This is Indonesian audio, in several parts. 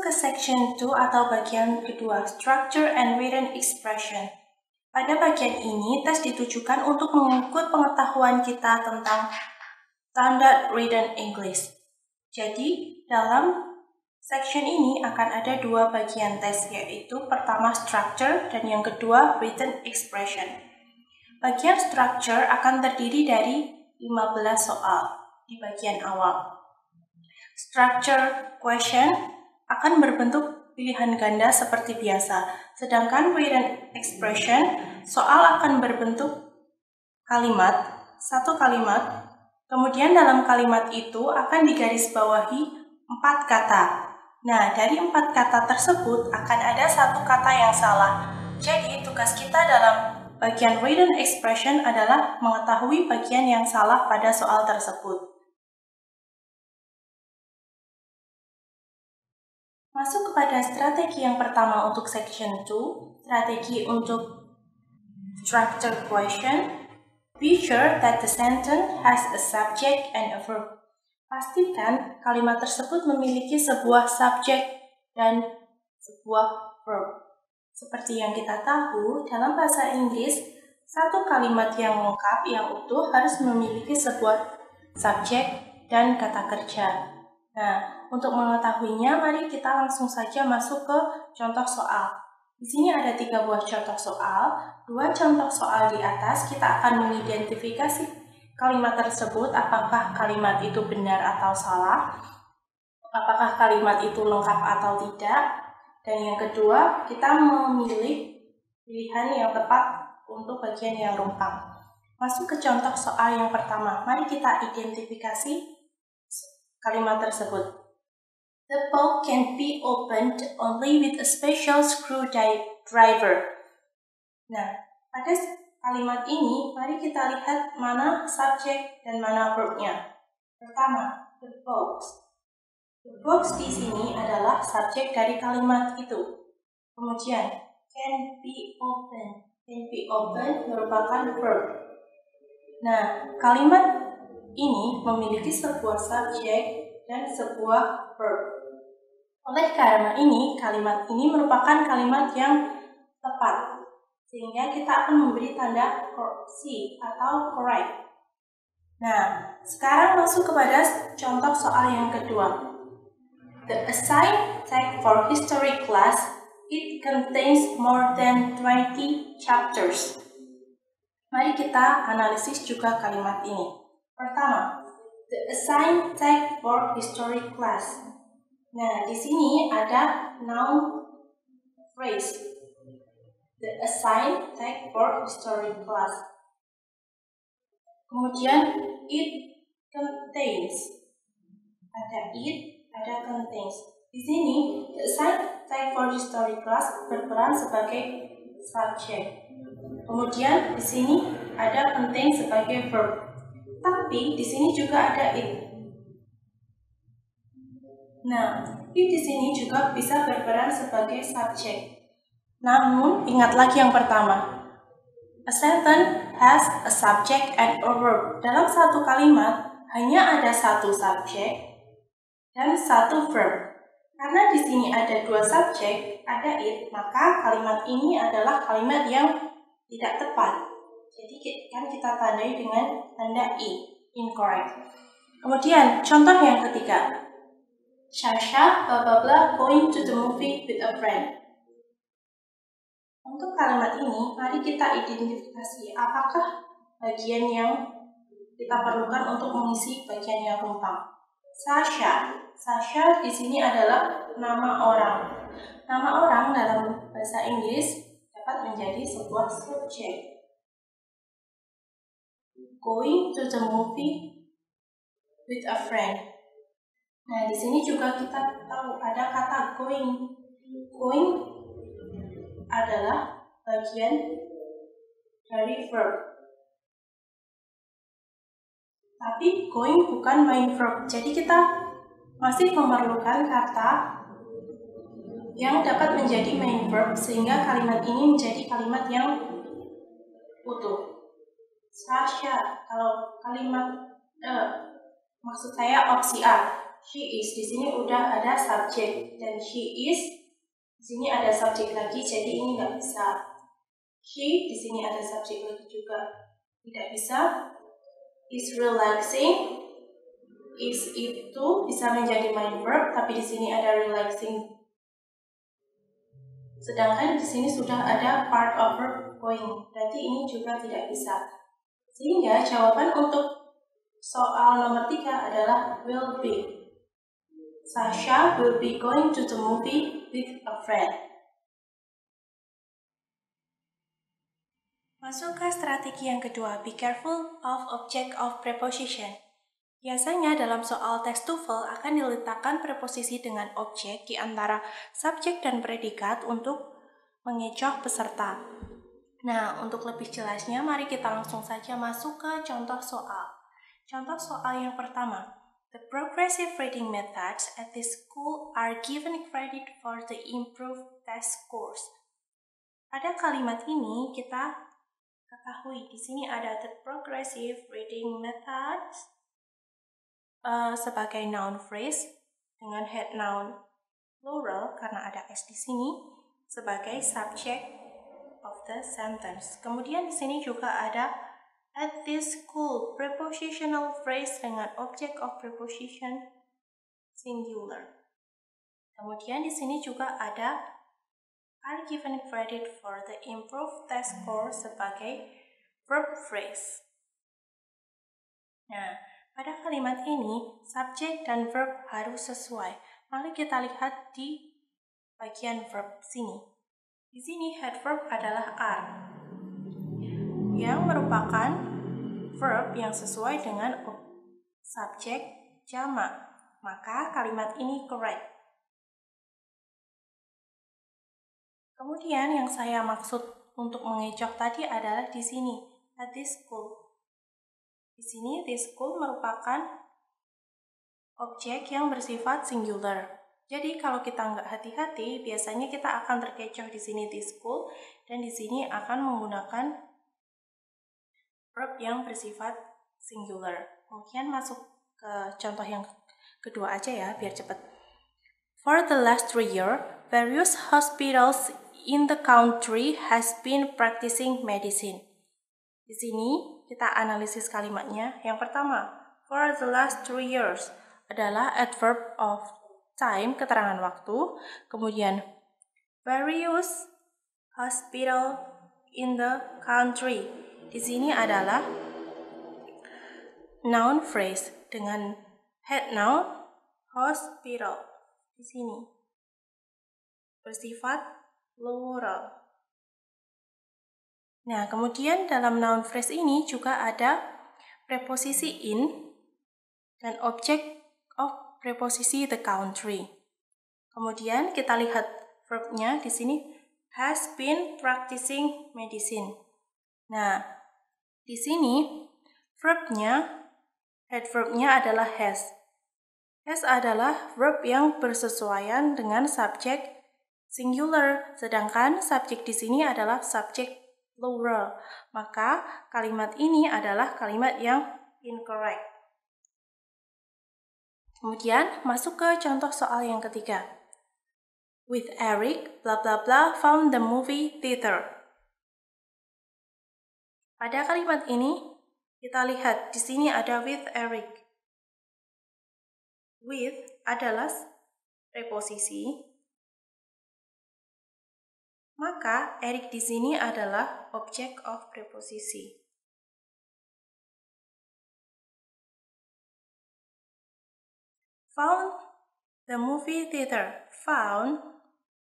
ke section 2 atau bagian kedua, Structure and Written Expression. Pada bagian ini, tes ditujukan untuk mengukur pengetahuan kita tentang Standard Written English. Jadi, dalam section ini akan ada dua bagian tes, yaitu pertama Structure dan yang kedua Written Expression. Bagian Structure akan terdiri dari 15 soal di bagian awal. Structure question akan berbentuk pilihan ganda seperti biasa, sedangkan written expression soal akan berbentuk kalimat, satu kalimat, kemudian dalam kalimat itu akan digarisbawahi 4 kata. Nah, dari 4 kata tersebut akan ada satu kata yang salah. Jadi, tugas kita dalam bagian written expression adalah mengetahui bagian yang salah pada soal tersebut. Masuk kepada strategi yang pertama untuk section 2, strategi untuk structure question. Be sure that the sentence has a subject and a verb. Pastikan kalimat tersebut memiliki sebuah subjek dan sebuah verb. Seperti yang kita tahu, dalam bahasa Inggris, satu kalimat yang lengkap, yang utuh harus memiliki sebuah subjek dan kata kerja. Nah, untuk mengetahuinya, mari kita langsung saja masuk ke contoh soal. Di sini ada 3 buah contoh soal. 2 contoh soal di atas kita akan mengidentifikasi kalimat tersebut, apakah kalimat itu benar atau salah, apakah kalimat itu lengkap atau tidak. Dan yang kedua, kita memilih pilihan yang tepat untuk bagian yang rumpang. Masuk ke contoh soal yang pertama. Mari kita identifikasi kalimat tersebut. The bolt can be opened only with a special screwdriver. Nah, pada kalimat ini, mari kita lihat mana subjek dan mana verb-nya. Pertama, the box. The box di sini adalah subjek dari kalimat itu. Kemudian, can be opened. Can be opened merupakan verb. Nah, kalimat ini memiliki sebuah subjek dan sebuah verb. Oleh karena ini, kalimat ini merupakan kalimat yang tepat, sehingga kita akan memberi tanda C atau correct. Nah, sekarang masuk kepada contoh soal yang kedua. The assigned text for history class, it contains more than 20 chapters. Mari kita analisis juga kalimat ini. Pertama, the assigned text for history class. Nah, di sini ada noun phrase. The assigned text for history class. Kemudian, it contains. Ada it, ada contains. Di sini, the assigned text for history class berperan sebagai subjek. Kemudian, di sini ada contain sebagai verb. Tapi di sini juga ada it. Nah, it di sini juga bisa berperan sebagai subjek. Namun, ingat lagi yang pertama. A sentence has a subject and a verb. Dalam satu kalimat, hanya ada satu subjek dan satu verb. Karena di sini ada 2 subjek, ada it, maka kalimat ini adalah kalimat yang tidak tepat. Jadi kan kita tandai dengan tanda I, incorrect. Kemudian contoh yang ketiga. Sasha blah blah blah going to the movie with a friend. Untuk kalimat ini, mari kita identifikasi apakah bagian yang kita perlukan untuk mengisi bagian yang rumpang. Sasha di sini adalah nama orang. Nama orang dalam bahasa Inggris dapat menjadi sebuah subjek. Going to the movie with a friend. Nah, di sini juga kita tahu ada kata going. Going adalah bagian dari verb. Tapi going bukan main verb. Jadi kita masih memerlukan kata yang dapat menjadi main verb sehingga kalimat ini menjadi kalimat yang utuh. Sasha, kalau kalimat maksud saya opsi A. she is. Di sini udah ada subjek dan she is. Di sini ada subjek lagi, jadi ini nggak bisa. She, di sini ada subjek lagi juga, tidak bisa. Is relaxing. Is itu bisa menjadi main verb, tapi di sini ada relaxing. Sedangkan di sini sudah ada part of verb going, berarti ini juga tidak bisa. Sehingga jawaban untuk soal nomor 3 adalah will be. Sasha will be going to the movie with a friend. Masuk ke strategi yang kedua, be careful of object of preposition. Biasanya dalam soal teks TOEFL akan diletakkan preposisi dengan objek di antara subjek dan predikat untuk mengecoh peserta. Nah, untuk lebih jelasnya, mari kita langsung saja masuk ke contoh soal. Contoh soal yang pertama, the progressive reading methods at this school are given credit for the improved test scores. Pada kalimat ini kita ketahui di sini ada the progressive reading methods sebagai noun phrase dengan head noun plural karena ada s di sini sebagai subject of the sentence. Kemudian di sini juga ada at this school prepositional phrase dengan object of preposition singular. Kemudian di sini juga ada are given credit for the improved test score sebagai verb phrase. Nah, pada kalimat ini, subjek dan verb harus sesuai. Mari kita lihat di bagian verb sini. Di sini head verb adalah are, yang merupakan verb yang sesuai dengan subjek jamak. Maka kalimat ini correct. Kemudian yang saya maksud untuk mengecoh tadi adalah di sini, at this school. Di sini, this school merupakan objek yang bersifat singular. Jadi kalau kita nggak hati-hati, biasanya kita akan terkecoh di sini this school dan di sini akan menggunakan verb yang bersifat singular. Kemudian masuk ke contoh yang kedua aja ya, biar cepat. For the last 3 years, various hospitals in the country has been practicing medicine. Di sini kita analisis kalimatnya. Yang pertama, for the last 3 years adalah adverb of time, keterangan waktu. Kemudian, various hospital in the country. Di sini adalah noun phrase dengan head noun hospital. Di sini bersifat plural. Nah, kemudian dalam noun phrase ini juga ada preposisi in dan object of preposisi the country. Kemudian kita lihat verbnya di sini has been practicing medicine. Nah, di sini verbnya, head verbnya adalah has. Has adalah verb yang bersesuaian dengan subjek singular, sedangkan subjek di sini adalah subjek plural. Maka kalimat ini adalah kalimat yang incorrect. Kemudian masuk ke contoh soal yang ketiga. With Eric, blah blah blah found the movie theater. Pada kalimat ini kita lihat di sini ada with Eric. With adalah preposisi. Maka Eric di sini adalah object of preposisi. Found the movie theater. Found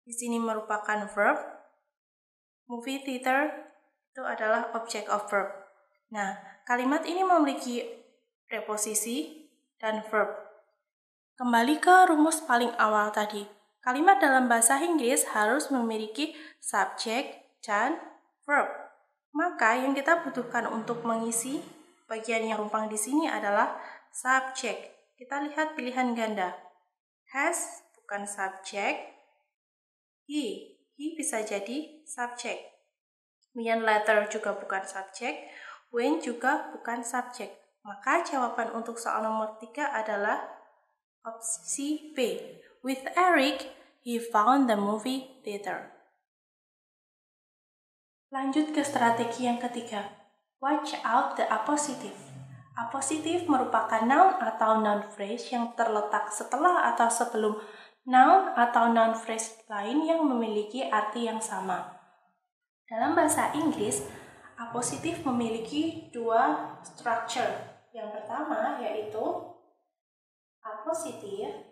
di sini merupakan verb. Movie theater itu adalah object of verb. Nah, kalimat ini memiliki preposisi dan verb. Kembali ke rumus paling awal tadi. Kalimat dalam bahasa Inggris harus memiliki subjek dan verb. Maka yang kita butuhkan untuk mengisi bagian yang rumpang di sini adalah subjek. Kita lihat pilihan ganda. Has bukan subjek. He bisa jadi subjek. Kemudian letter juga bukan subjek. When juga bukan subjek. Maka jawaban untuk soal nomor 3 adalah Opsi B. With Eric, he found the movie theater. Lanjut ke strategi yang ketiga. Watch out the appositive. Appositive merupakan noun atau noun phrase yang terletak setelah atau sebelum noun atau noun phrase lain yang memiliki arti yang sama. Dalam bahasa Inggris, appositive memiliki dua structure. Yang pertama yaitu appositive,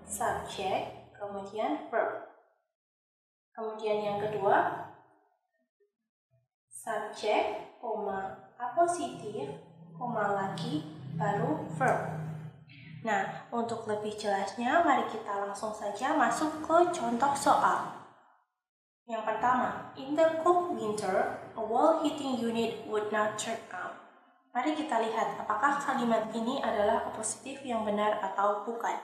subject, kemudian verb. Kemudian yang kedua, subject, appositif, lagi, baru verb. Nah, untuk lebih jelasnya, mari kita langsung saja masuk ke contoh soal. Yang pertama, in the cold winter, a wall heating unit would not turn on. Mari kita lihat apakah kalimat ini adalah appositif yang benar atau bukan.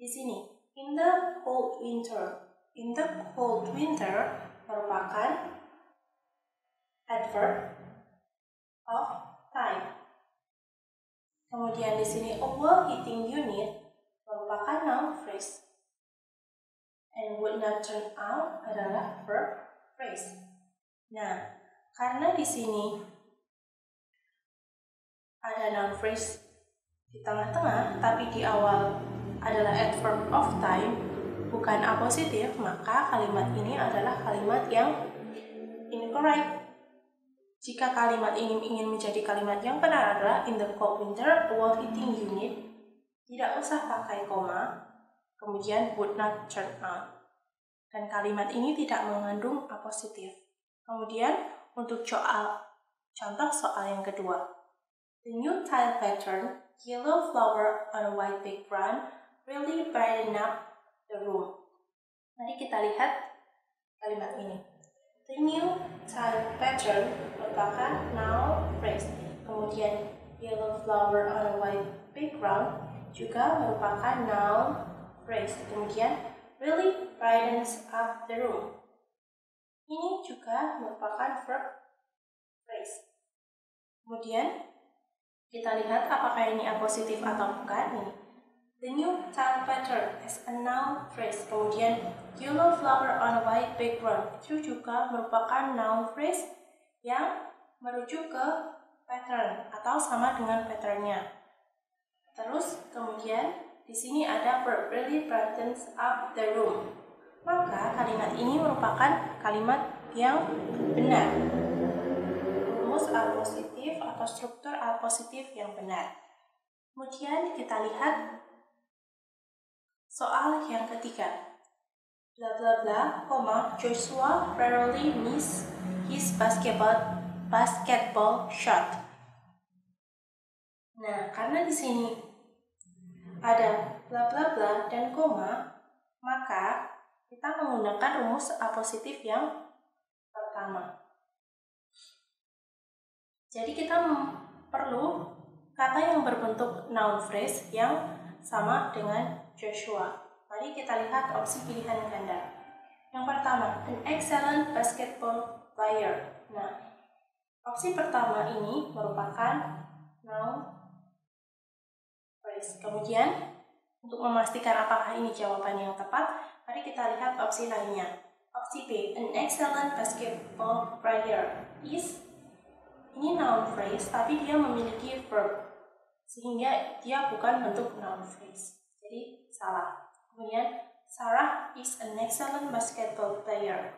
Di sini, in the cold winter. In the cold winter merupakan adverb of time. Kemudian di sini a wall heating unit merupakan noun phrase. And would not turn on adalah verb phrase. Nah, karena di sini ada noun phrase di tengah-tengah, tapi di awal adalah adverb of time, bukan appositif, maka kalimat ini adalah kalimat yang incorrect. Jika kalimat ini ingin menjadi kalimat yang benar adalah in the cold winter, a wall heating unit, tidak usah pakai koma, kemudian would not turn on. Dan kalimat ini tidak mengandung appositif. Kemudian untuk contoh soal yang kedua. The new tile pattern, yellow flower on a white background, really brighten up the room. Mari kita lihat kalimat ini. The new tile pattern merupakan noun phrase. Kemudian yellow flower on a white background juga merupakan noun phrase. Kemudian really brightens up the room. Ini juga merupakan verb phrase. Kemudian kita lihat apakah ini appositif atau bukan. Ini the new tile pattern as a noun phrase. Kemudian yellow flower on a white background itu juga merupakan noun phrase yang merujuk ke pattern atau sama dengan patternnya. Terus kemudian di sini ada verb really brightens up the room. Maka kalimat ini merupakan kalimat yang benar. Rumus appositif atau struktur appositif yang benar. Kemudian kita lihat soal yang ketiga. Bla bla bla, Joshua rarely miss his basketball shot. Nah, karena di sini ada bla bla bla dan koma, maka kita menggunakan rumus appositif yang pertama. Jadi kita perlu kata yang berbentuk noun phrase yang sama dengan Joshua. Mari kita lihat opsi pilihan ganda. Yang pertama, an excellent basketball player. Nah, opsi pertama ini merupakan noun phrase. Kemudian, untuk memastikan apakah ini jawaban yang tepat, mari kita lihat opsi lainnya. Opsi B, an excellent basketball player is, ini noun phrase, tapi dia memiliki verb, sehingga dia bukan bentuk noun phrase. Jadi, salah. Kemudian, Sarah is an excellent basketball player.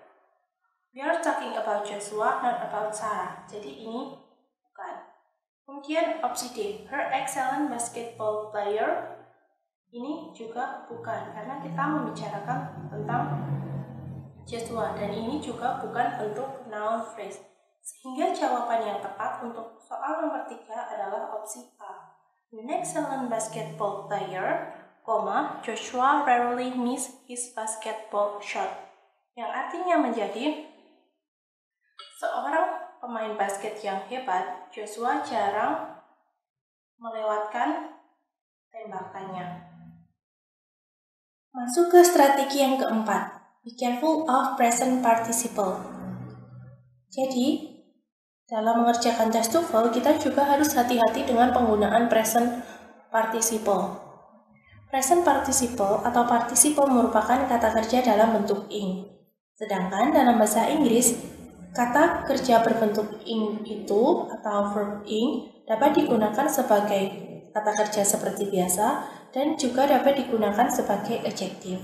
We are talking about Joshua, not about Sarah. Jadi, ini bukan. Kemudian, opsi D, her excellent basketball player. Ini juga bukan, karena kita membicarakan tentang Joshua, dan ini juga bukan bentuk noun phrase. Sehingga jawaban yang tepat untuk soal nomor 3 adalah opsi A. An excellent basketball player, Joshua rarely miss his basketball shot. Yang artinya menjadi seorang pemain basket yang hebat, Joshua jarang melewatkan tembakannya. Masuk ke strategi yang keempat. Be careful of present participle. Jadi, dalam mengerjakan tes TOEFL, kita juga harus hati-hati dengan penggunaan present participle. Present participle atau participle merupakan kata kerja dalam bentuk ing. Sedangkan dalam bahasa Inggris, kata kerja berbentuk ing itu atau verb ing dapat digunakan sebagai kata kerja seperti biasa dan juga dapat digunakan sebagai adjektif.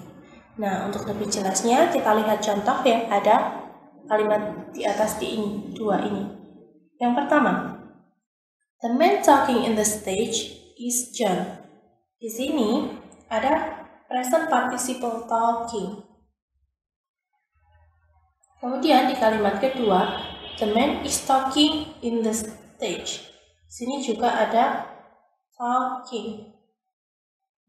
Nah, untuk lebih jelasnya kita lihat contoh yang ada kalimat di atas di ini, dua ini. Yang pertama, the man talking in the stage is John. Di sini ada present participle talking. Kemudian di kalimat kedua, the man is talking in the stage. Di sini juga ada talking.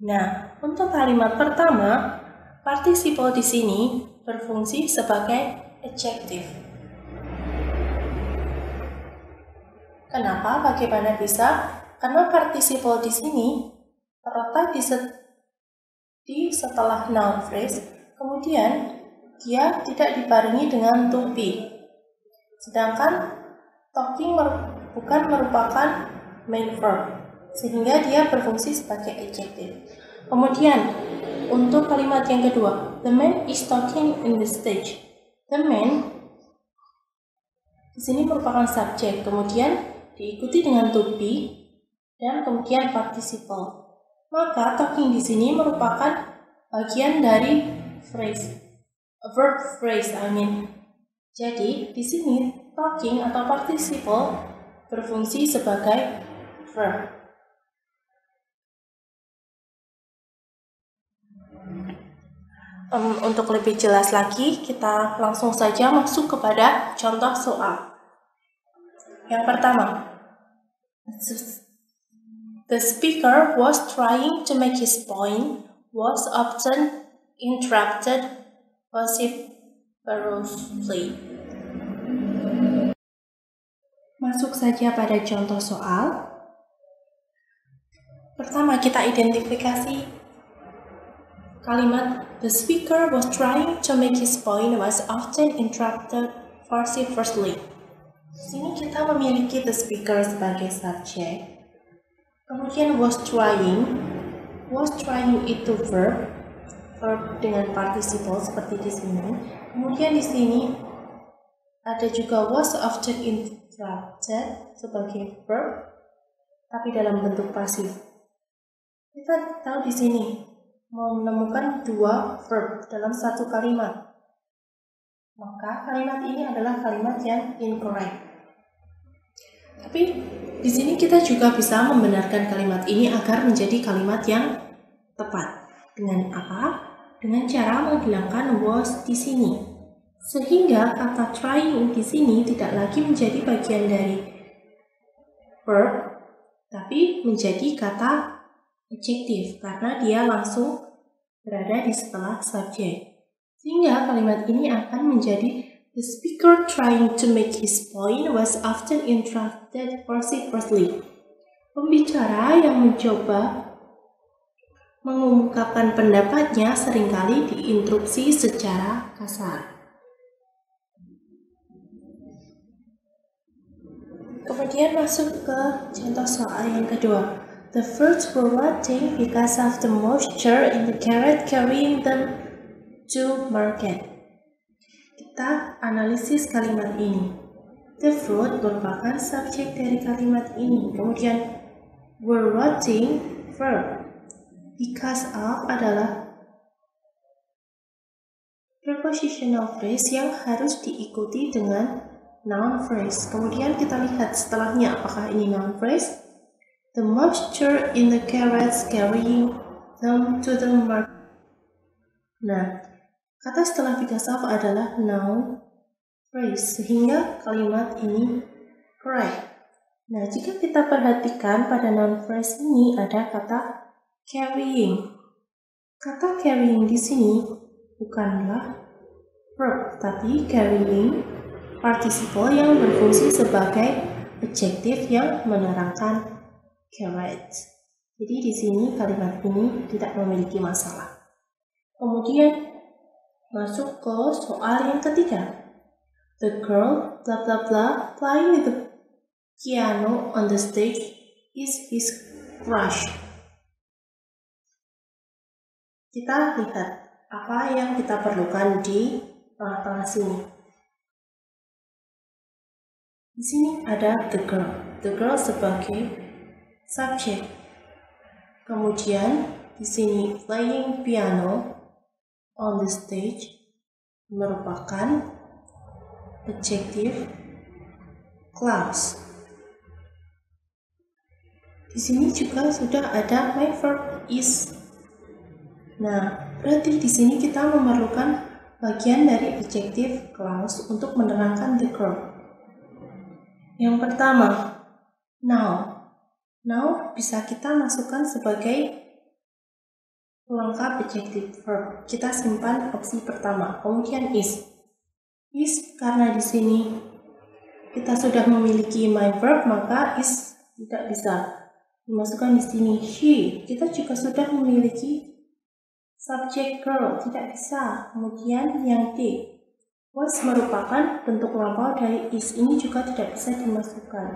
Nah, untuk kalimat pertama, participle di sini berfungsi sebagai adjective. Kenapa? Bagaimana bisa? Karena participle di sini terletak di setelah noun phrase, kemudian dia tidak dibarengi dengan to be. Sedangkan talking bukan merupakan main verb, sehingga dia berfungsi sebagai adjective. Kemudian untuk kalimat yang kedua, the man is talking in the stage. The man di sini merupakan subjek, kemudian diikuti dengan to be dan kemudian participle. Maka talking di sini merupakan bagian dari verb phrase. Jadi di sini talking atau participle berfungsi sebagai verb. Untuk lebih jelas lagi, kita langsung saja masuk kepada contoh soal. Yang pertama, the speaker was trying to make his point, was often interrupted vociferously. Masuk saja pada contoh soal. Pertama, kita identifikasi kalimat the speaker was trying to make his point was often interrupted vociferously. Di sini kita memiliki the speaker sebagai subjek. Kemudian was trying itu verb dengan participle seperti di sini. Kemudian di sini ada juga was often interrupted sebagai verb, tapi dalam bentuk pasif. Kita tahu di sini mau menemukan dua verb dalam satu kalimat, maka kalimat ini adalah kalimat yang incorrect. Tapi di sini kita juga bisa membenarkan kalimat ini agar menjadi kalimat yang tepat. Dengan apa? Dengan cara menghilangkan was di sini, sehingga kata trying di sini tidak lagi menjadi bagian dari verb, tapi menjadi kata adjektif karena dia langsung berada di setelah subjek. Sehingga kalimat ini akan menjadi the speaker trying to make his point was often interrupted vociferously. Pembicara yang mencoba mengungkapkan pendapatnya seringkali diinterupsi secara kasar. Kemudian masuk ke contoh soal yang kedua. The fruits were rotting because of the moisture in the carrot carrying them to market. Kita analisis kalimat ini. The fruit merupakan subjek dari kalimat ini. Kemudian were rotting verb. Because of adalah prepositional phrase yang harus diikuti dengan noun phrase. Kemudian kita lihat setelahnya apakah ini noun phrase. The moisture in the carrots carrying them to the market. Nah, kata setelah because of adalah noun phrase, sehingga kalimat ini correct. Nah, jika kita perhatikan pada noun phrase ini ada kata carrying. Kata carrying di sini bukanlah verb, tapi carrying participle yang berfungsi sebagai adjektif yang menerangkan carrot. Jadi di sini kalimat ini tidak memiliki masalah. Kemudian masuk ke soal yang ketiga. The girl blah blah blah playing with the piano on the stage is his crush. Kita lihat apa yang kita perlukan di tengah-tengah sini. Di sini ada the girl. The girl sebagai subjek. Kemudian di sini playing piano on the stage merupakan adjective clause. Di sini juga sudah ada my verb is. Nah, berarti di sini kita memerlukan bagian dari adjective clause untuk menerangkan the girl. Yang pertama, now. Now bisa kita masukkan sebagai pelengkap adjective verb. Kita simpan opsi pertama. Kemudian is. Is karena di sini kita sudah memiliki my verb, maka is tidak bisa dimasukkan di sini. She, kita juga sudah memiliki subject girl, tidak bisa. Kemudian yang D. Was merupakan bentuk lampau dari is, ini juga tidak bisa dimasukkan.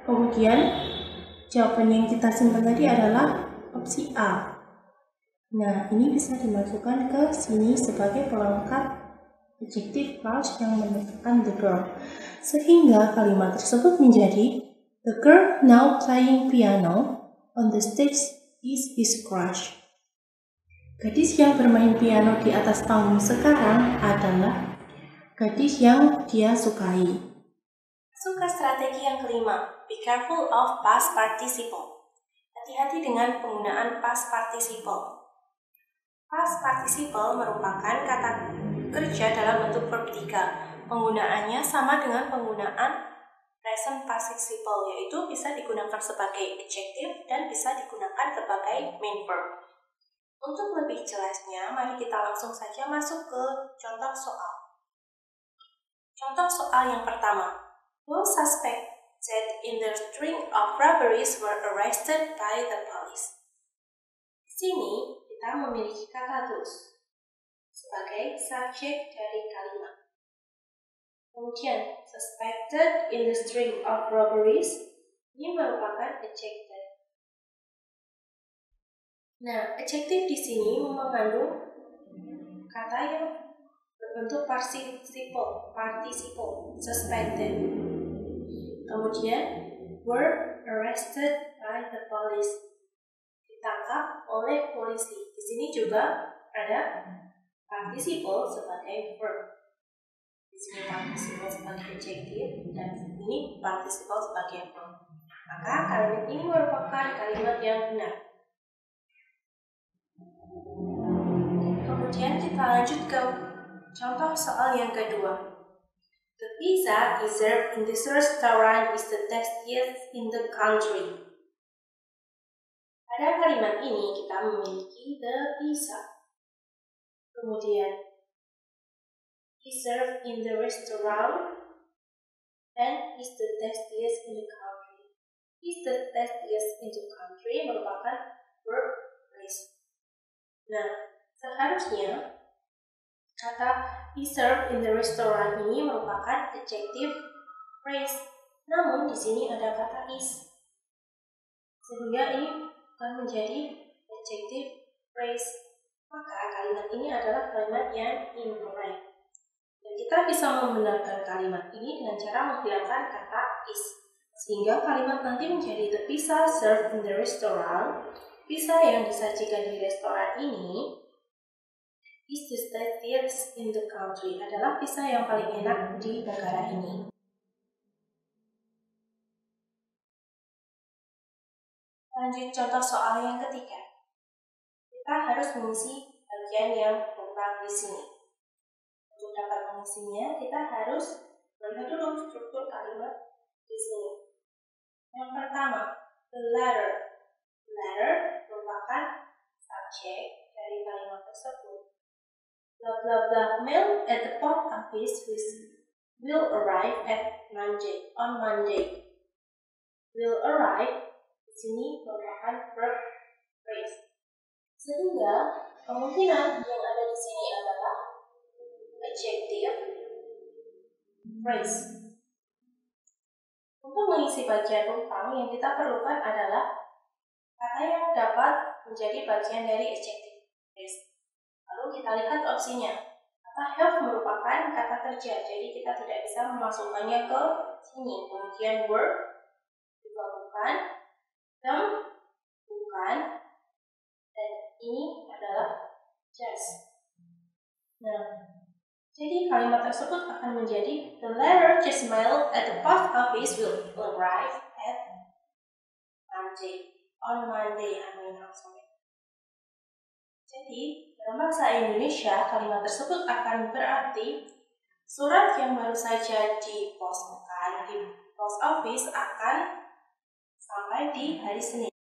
Kemudian jawaban yang kita simpan tadi adalah opsi A. Nah, ini bisa dimasukkan ke sini sebagai pelengkap adjective clause yang menunjukkan the girl. Sehingga kalimat tersebut menjadi the girl now playing piano on the stage is his crush. Gadis yang bermain piano di atas panggung sekarang adalah gadis yang dia sukai. Masuk ke strategi yang kelima, be careful of past participle. Hati-hati dengan penggunaan past participle. Past participle merupakan kata kerja dalam bentuk verb 3. Penggunaannya sama dengan penggunaan present participle, yaitu bisa digunakan sebagai adjective dan bisa digunakan sebagai main verb. Untuk lebih jelasnya, mari kita langsung saja masuk ke contoh soal. Contoh soal yang pertama. Those suspected in the string of robberies were arrested by the police. Di sini kita memiliki kata those sebagai subjek dari kalimat. Kemudian suspected in the string of robberies ini merupakan adjective. Nah, adjective di sini mengandung kata yang berbentuk participle, suspected. Kemudian were arrested by the police, ditangkap oleh polisi. Di sini juga ada participle sebagai verb. Di sini participle sebagai adjective dan ini participle sebagai verb. Maka kalimat ini merupakan kalimat yang benar. Kemudian kita lanjut ke contoh soal yang kedua. The pizza is served in this restaurant is the tastiest in the country. Pada kalimat ini kita memiliki the pizza. Kemudian is served in the restaurant and is the tastiest in the country. Is the tastiest in the country merupakan verb phrase. Nah, seharusnya kata is served in the restaurant ini merupakan adjective phrase. Namun di sini ada kata is, sehingga ini akan menjadi adjective phrase. Maka kalimat ini adalah kalimat yang incorrect. Dan kita bisa membenarkan kalimat ini dengan cara menghilangkan kata is, sehingga kalimat nanti menjadi the pizza served in the restaurant. Pizza yang disajikan di restoran ini is the tastiest in the country, adalah pizza yang paling enak di negara ini. Lanjut contoh soal yang ketiga. Kita harus mengisi bagian yang kurang di sini. Untuk dapat mengisinya, kita harus melihat dulu struktur kalimat di sini. Yang pertama, the letter. The letter merupakan subjek dari kalimat tersebut. Blah blah blah mail at the post office will arrive at Monday. On Monday. Will arrive di sini merupakan verb phrase. Sehingga kemungkinan yang ada di sini adalah adjective phrase. Untuk mengisi bagian rumpang yang kita perlukan adalah kata yang dapat menjadi bagian dari adjective. Lalu kita lihat opsinya. Kata have merupakan kata kerja, jadi kita tidak bisa memasukkannya ke sini. Kemudian work juga bukan, them bukan, dan ini adalah just. Nah, jadi kalimat tersebut akan menjadi the letter just mailed at the post office will arrive at Monday. On Monday, Jadi, dalam bahasa Indonesia, kalimat tersebut akan berarti surat yang baru saja diposkan di post office akan sampai di hari Senin.